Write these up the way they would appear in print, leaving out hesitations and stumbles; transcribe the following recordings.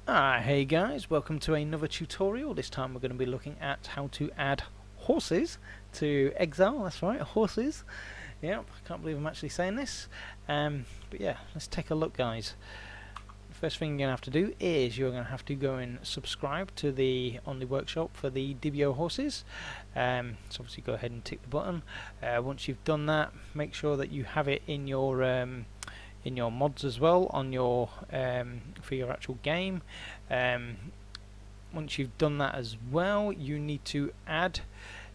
Hey guys, welcome to another tutorial. This time we're going to be looking at how to add horses to Exile. That's right, horses. Yep, I can't believe I'm actually saying this. But yeah, let's take a look, guys. The first thing you're going to have to do is you're going to have to go and subscribe to the workshop for the DBO horses. So obviously go ahead and tick the button. Once you've done that, make sure that you have it in your mods as well on your for your actual game. Once you've done that as well, you need to add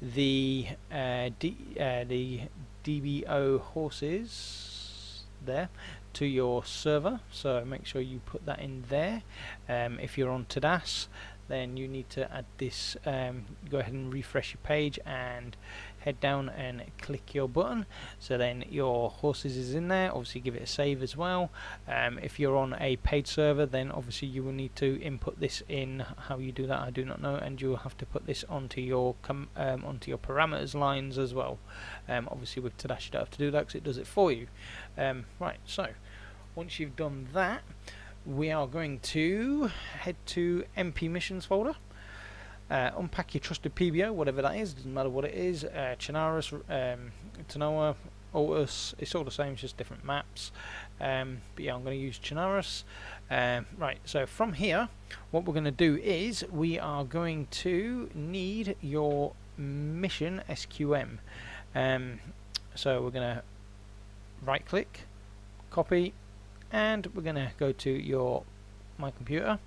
the DBO horses there to your server, so make sure you put that in there. If you're on TDAS, then you need to add this. Go ahead and refresh your page and head down and click your button, so then your horses is in there. Obviously give it a save as well. If you're on a paid server, then obviously you will need to input this in. How you do that I do not know, and you will have to put this onto your parameters lines as well. Obviously with TDAS you don't have to do that because it does it for you. Right, so once you've done that, we are going to head to MP missions folder. Unpack your trusted PBO, whatever that is, doesn't matter what it is. Chernarus, Tanoa, Altus, it's all the same, it's just different maps. But yeah, I'm going to use Chernarus. Right, so from here, what we're going to do is we are going to need your mission SQM. So we're going to right click, copy, and we're going to go to my computer,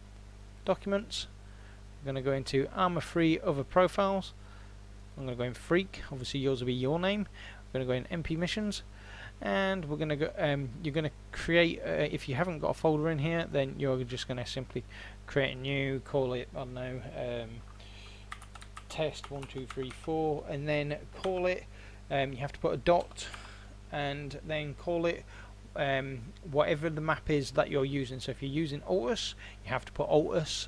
documents. We're going to go into armor free other profiles. I'm going to go in freak, obviously yours will be your name. We're going to go in MP missions, and we're going to go you're going to create if you haven't got a folder in here, then you're just going to simply create a new, call it, I don't know, test 1 2 3 4, and then call it, you have to put a dot and then call it whatever the map is that you're using. So if you're using Altus, you have to put Altus.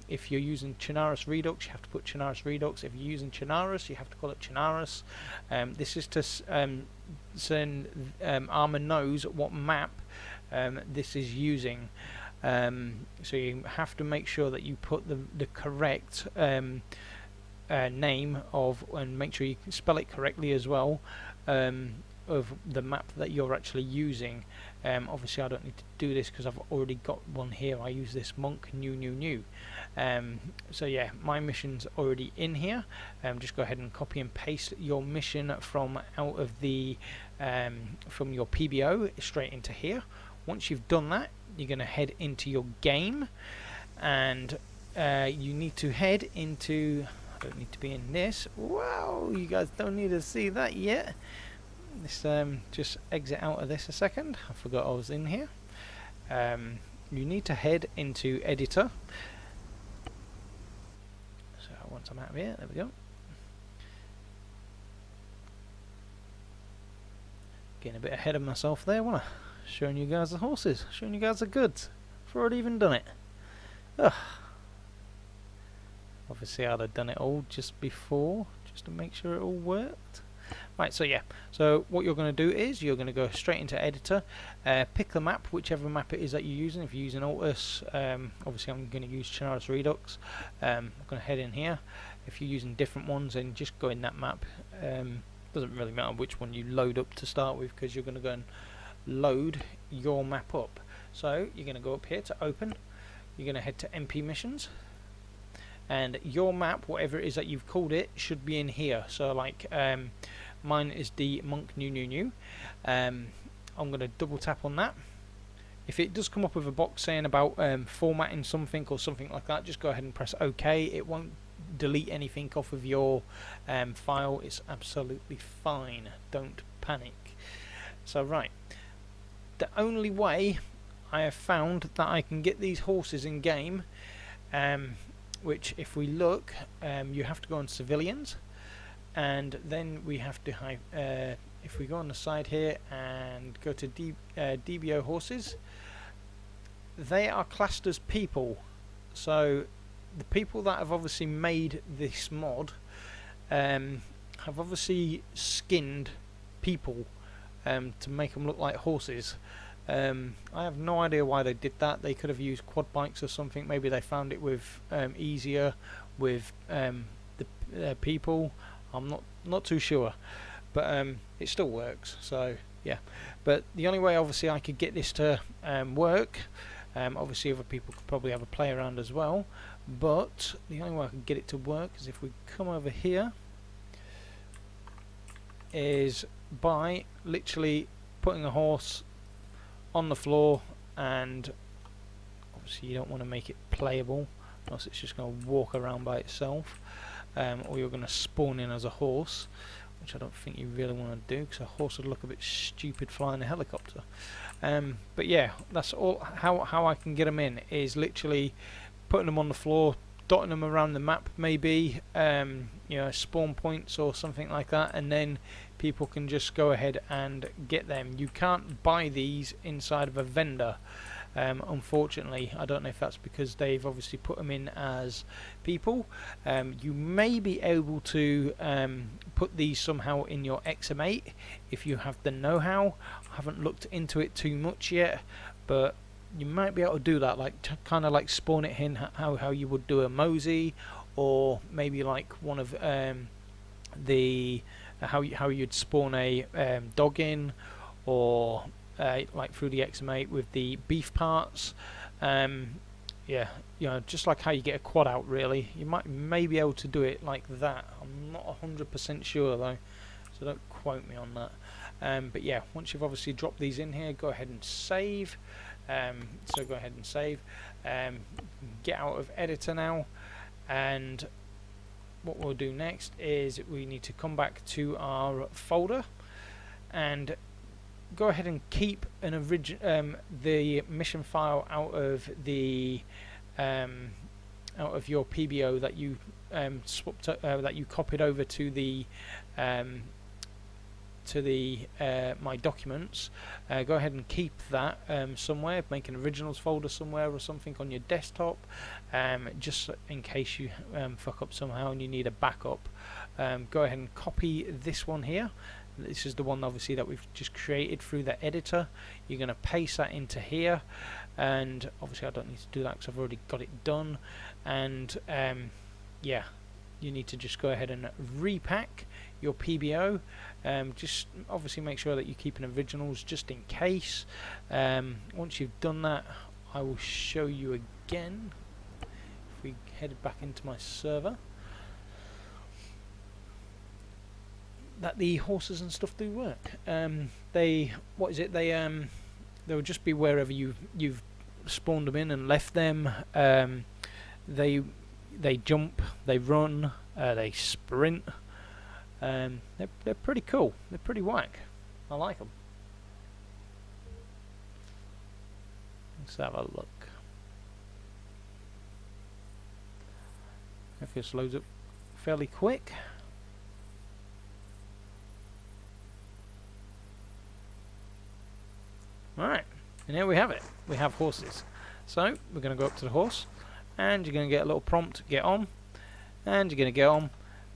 If you're using Chernarus Redux, you have to put Chernarus Redux. If you're using Chernarus, you have to call it Chernarus. This is to send Arma knows what map this is using. So you have to make sure that you put the correct name of, and make sure you spell it correctly as well, of the map that you're actually using. Obviously I don't need to do this because I've already got one here. I use this monk new. So yeah, my mission's already in here. Just go ahead and copy and paste your mission from out of the from your PBO straight into here. Once you've done that, you're going to head into your game, and you need to head into, I don't need to be in this. Wow, you guys don't need to see that yet. This just exit out of this a second. I forgot I was in here. You need to head into editor. So once I'm out of here, there we go. Getting a bit ahead of myself there, wasn't I? Showing you guys the horses, showing you guys the goods. I've already even done it. Ugh. Obviously I'd have done it all just before, just to make sure it all worked. Right, so yeah, so what you're going to do is you're going to go straight into editor, pick the map, whichever map it is that you're using. If you're using Altus, obviously I'm going to use Chernarus Redux. I'm going to head in here. If you're using different ones, then just go in that map. Doesn't really matter which one you load up to start with, because you're going to go and load your map up. So you're going to go up here to open, you're going to head to MP missions, and your map, whatever it is that you've called it, should be in here. So like mine is the monk new. I'm going to double tap on that. If it does come up with a box saying about formatting something or something like that, just go ahead and press OK. It won't delete anything off of your file. It's absolutely fine, don't panic. So right, the only way I have found that I can get these horses in game, which if we look, you have to go on civilians, and then we have to if we go on the side here and go to DBO horses, they are classed as people. So the people that have obviously made this mod have obviously skinned people to make them look like horses. I have no idea why they did that. They could have used quad bikes or something. Maybe they found it with easier with the people. I'm not too sure, but it still works. So yeah, but the only way obviously I could get this to work, obviously other people could probably have a play around as well, but the only way I can get it to work is if we come over here, is by literally putting a horse on the floor, and obviously you don't want to make it playable, else it's just going to walk around by itself, or you're going to spawn in as a horse, which I don't think you really want to do, because a horse would look a bit stupid flying a helicopter. But yeah, that's all. How I can get them in is literally putting them on the floor, dotting them around the map, maybe you know, spawn points or something like that, and then people can just go ahead and get them. You can't buy these inside of a vendor, unfortunately. I don't know if that's because they've obviously put them in as people. You may be able to put these somehow in your XM8 if you have the know-how. I haven't looked into it too much yet, but you might be able to do that, like kind of like spawn it in how you would do a Mosey, or maybe like one of the how you'd spawn a dog in, or like through the XM8 with the beef parts. Yeah, you know, just like how you get a quad out, really. You may be able to do it like that. I'm not 100% sure though, so don't quote me on that. But yeah, once you've obviously dropped these in here, go ahead and save. So go ahead and save. Get out of editor now, and what we'll do next is we need to come back to our folder and go ahead and keep an the mission file out of the out of your PBO that you swapped that you copied over to the my documents. Go ahead and keep that somewhere. Make an originals folder somewhere or something on your desktop, just in case you fuck up somehow and you need a backup. Go ahead and copy this one here. This is the one obviously that we've just created through the editor. You're going to paste that into here, and obviously I don't need to do that because I've already got it done. And yeah, you need to just go ahead and repack your PBO. Just obviously make sure that you're keeping originals just in case. Once you've done that, I will show you again. If we head back into my server, that the horses and stuff do work. They will just be wherever you've spawned them in and left them. They jump, they run, they sprint. They're pretty cool. They're pretty whack. I like them. Let's have a look. If this loads up fairly quick. Alright, and here we have it. We have horses. So we're going to go up to the horse, and you're going to get a little prompt, get on, and you're going to get on.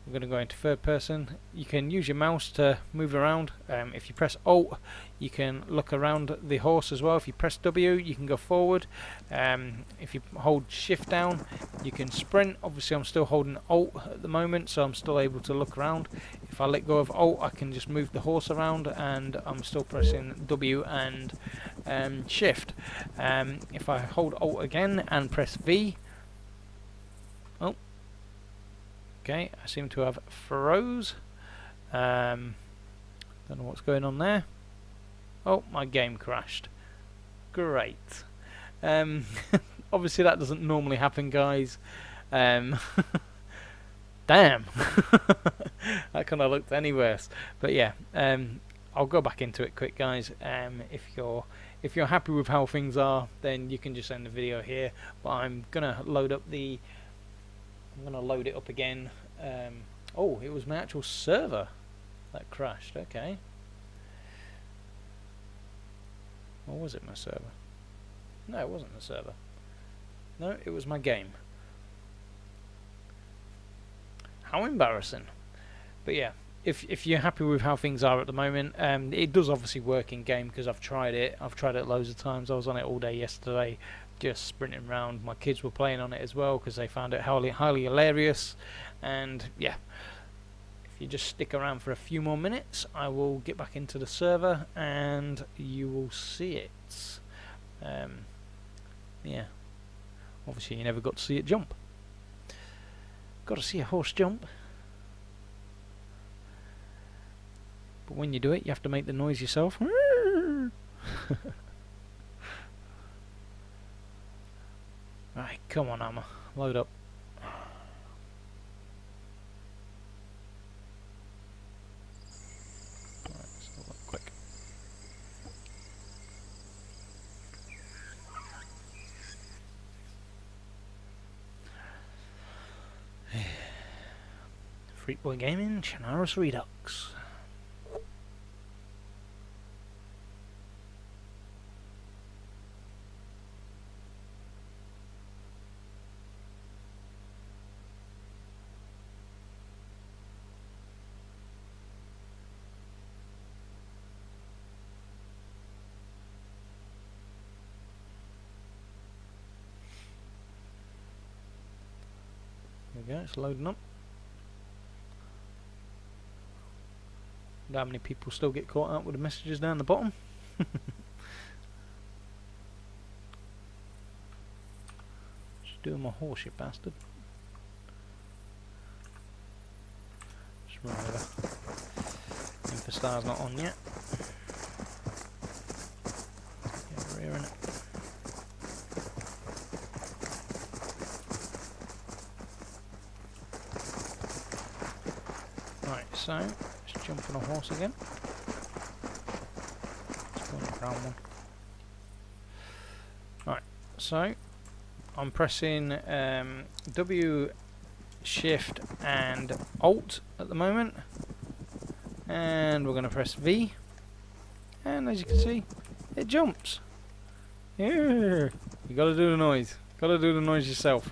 We're going to go into third person. You can use your mouse to move around. If you press Alt, you can look around the horse as well. If you press W, you can go forward. If you hold Shift down, you can sprint. Obviously I'm still holding Alt at the moment, so I'm still able to look around. If I let go of Alt, I can just move the horse around, and I'm still pressing W and Shift. If I hold Alt again and press V, oh, okay, I seem to have froze. Don't know what's going on there. Oh, my game crashed. Great. Obviously that doesn't normally happen, guys. Damn. That kind of looked any worse. But yeah, I'll go back into it quick, guys. If you're happy with how things are, then you can just end the video here. But I'm gonna load up the. I'm going to load it up again. Oh, it was my actual server that crashed. Okay. Or was it my server? No, it wasn't the server. No, it was my game. How embarrassing. But yeah, if you're happy with how things are at the moment, it does obviously work in game because I've tried it loads of times. I was on it all day yesterday, just sprinting around. My kids were playing on it as well because they found it highly hilarious. And yeah, if you just stick around for a few more minutes, I will get back into the server and you will see it. Yeah, obviously you never got to see it jump. Got to see a horse jump. But when you do it, you have to make the noise yourself. Right, come on, Arma. Load up. Right, so quick. Freak Boy Gaming, Chernarus Redux. There we go, it's loading up. How many people still get caught out with the messages down the bottom? Just doing my horse, you bastard. Just run over. Infostar's not on yet. Get rear in it. Right, so let's jump on a horse again. Let's go on the brown one. Right, so I'm pressing W, Shift and Alt at the moment, and we're going to press V, and as you can see, it jumps. Yeah. You got to do the noise. Got to do the noise yourself.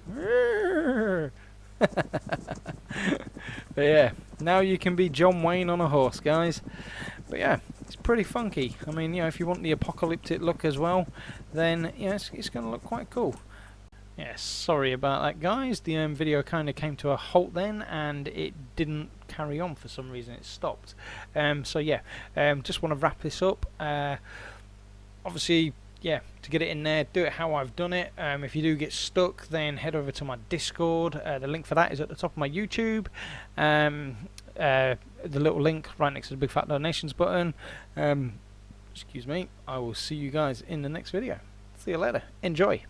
But yeah, now you can be John Wayne on a horse, guys. But yeah, it's pretty funky. I mean, you know, if you want the apocalyptic look as well, then yeah, it's going to look quite cool. Yeah, sorry about that, guys. The video kind of came to a halt then, and it didn't carry on for some reason. It stopped. So yeah, just want to wrap this up. Obviously, yeah, to get it in there, do it how I've done it. If you do get stuck, then head over to my Discord. The link for that is at the top of my YouTube. The little link right next to the big fat donations button. Excuse me. I will see you guys in the next video. See you later. Enjoy.